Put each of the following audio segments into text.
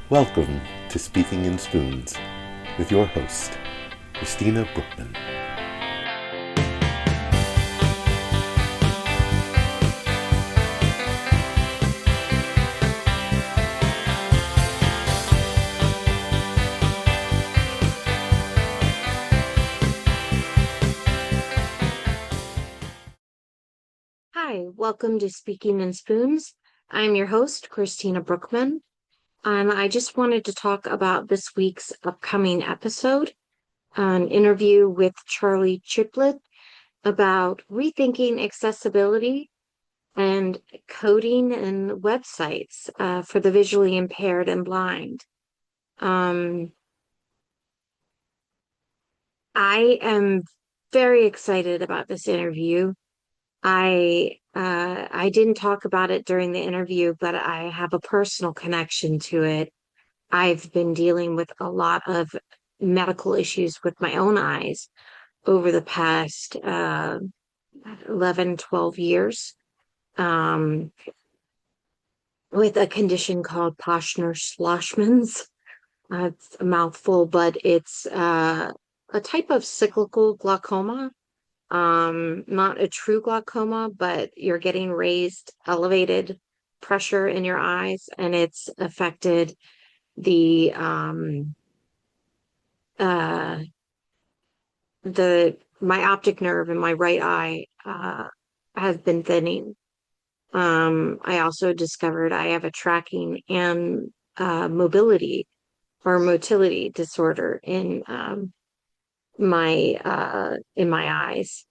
Welcome to Speaking in Spoons with your host, Christina Brookman. Hi, welcome to Speaking in Spoons. I'm your host, Christina Brookman, and I just wanted to talk about this week's upcoming episode, an interview with Charlie Tripplet about rethinking accessibility and coding and websites for the visually impaired and blind. Um, I am very excited about this interview. I didn't talk about it during the interview, but I have a personal connection to it. I've been dealing with a lot of medical issues with my own eyes over the past 11, 12 years, um, with a condition called Poshner-Schlossman's. It's a mouthful, but it's a type of cyclical glaucoma. Not a true glaucoma, but you're getting raised, elevated pressure in your eyes, and it's affected the uh my optic nerve in my right eye has been thinning. I also discovered I have a tracking and mobility or motility disorder in my eyes.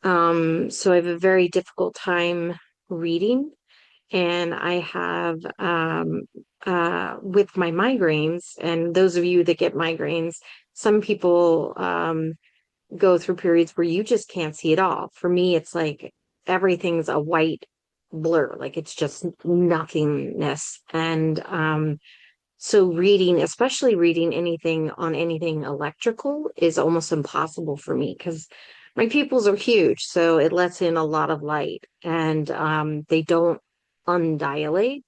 So I have a very difficult time reading, and I have with my migraines, and those of you that get migraines, some people go through periods where you just can't see it all. For me, it's like everything's a white blur, like it's just nothingness. And so reading, especially reading anything on anything electrical, is almost impossible for me because my pupils are huge, so it lets in a lot of light, and they don't undilate.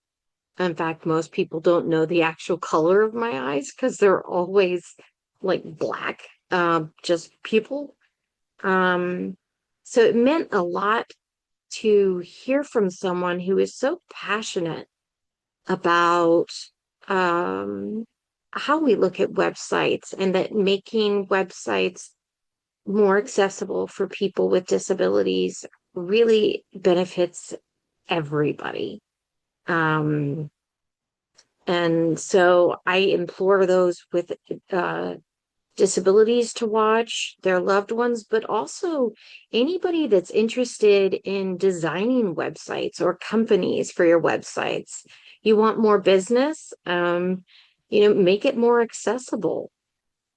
In fact, most people don't know the actual color of my eyes because they're always like black, just pupil. Um, so it meant a lot to hear from someone who is so passionate about um, how we look at websites, and that making websites more accessible for people with disabilities really benefits everybody. Um, and so I implore those with uh, disabilities to watch their loved ones, but also anybody that's interested in designing websites or companies for your websites. You want more business, make it more accessible.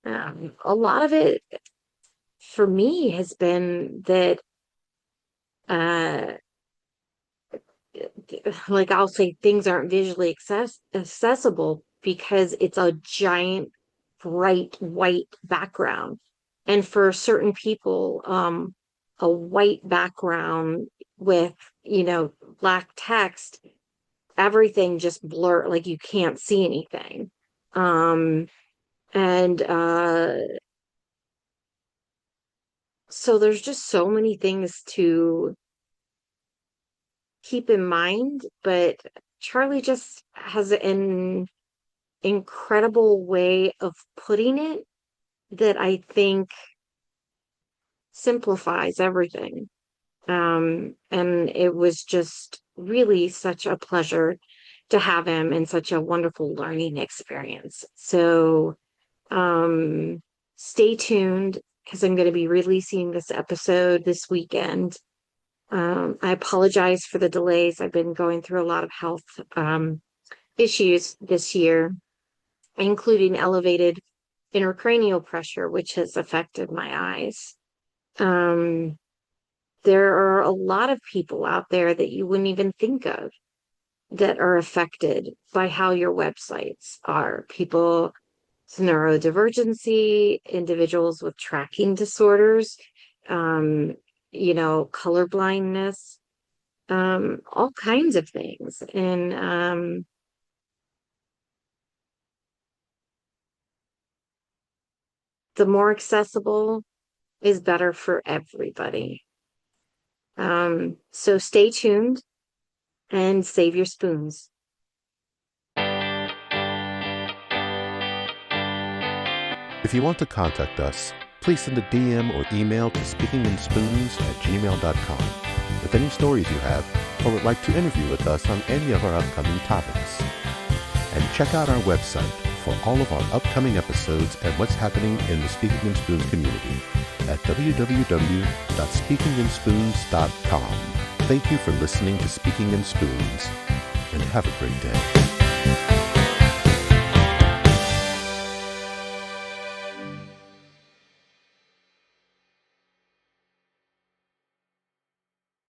A lot of it for me has been that, uh, like I'll say things aren't visually accessible because it's a giant bright white background. And for certain people, a white background with, black text, everything just blur, like you can't see anything. Um, and so there's just so many things to keep in mind, but Charlie just has an incredible way of putting it that I think simplifies everything. And it was just really such a pleasure to have him and such a wonderful learning experience. So stay tuned because I'm going to be releasing this episode this weekend. I apologize for the delays. I've been going through a lot of health issues this year, including elevated intracranial pressure, which has affected my eyes. Um, there are a lot of people out there that you wouldn't even think of that are affected by how your websites are. People with neurodivergency, individuals with tracking disorders, um, color blindness, all kinds of things. And the more accessible is better for everybody. So stay tuned and save your spoons. If you want to contact us, please send a DM or email to speakinginspoons@gmail.com with any stories you have or would like to interview with us on any of our upcoming topics. And check out our website for all of our upcoming episodes and what's happening in the Speaking in Spoons community at www.speakinginspoons.com. Thank you for listening to Speaking in Spoons, and have a great day.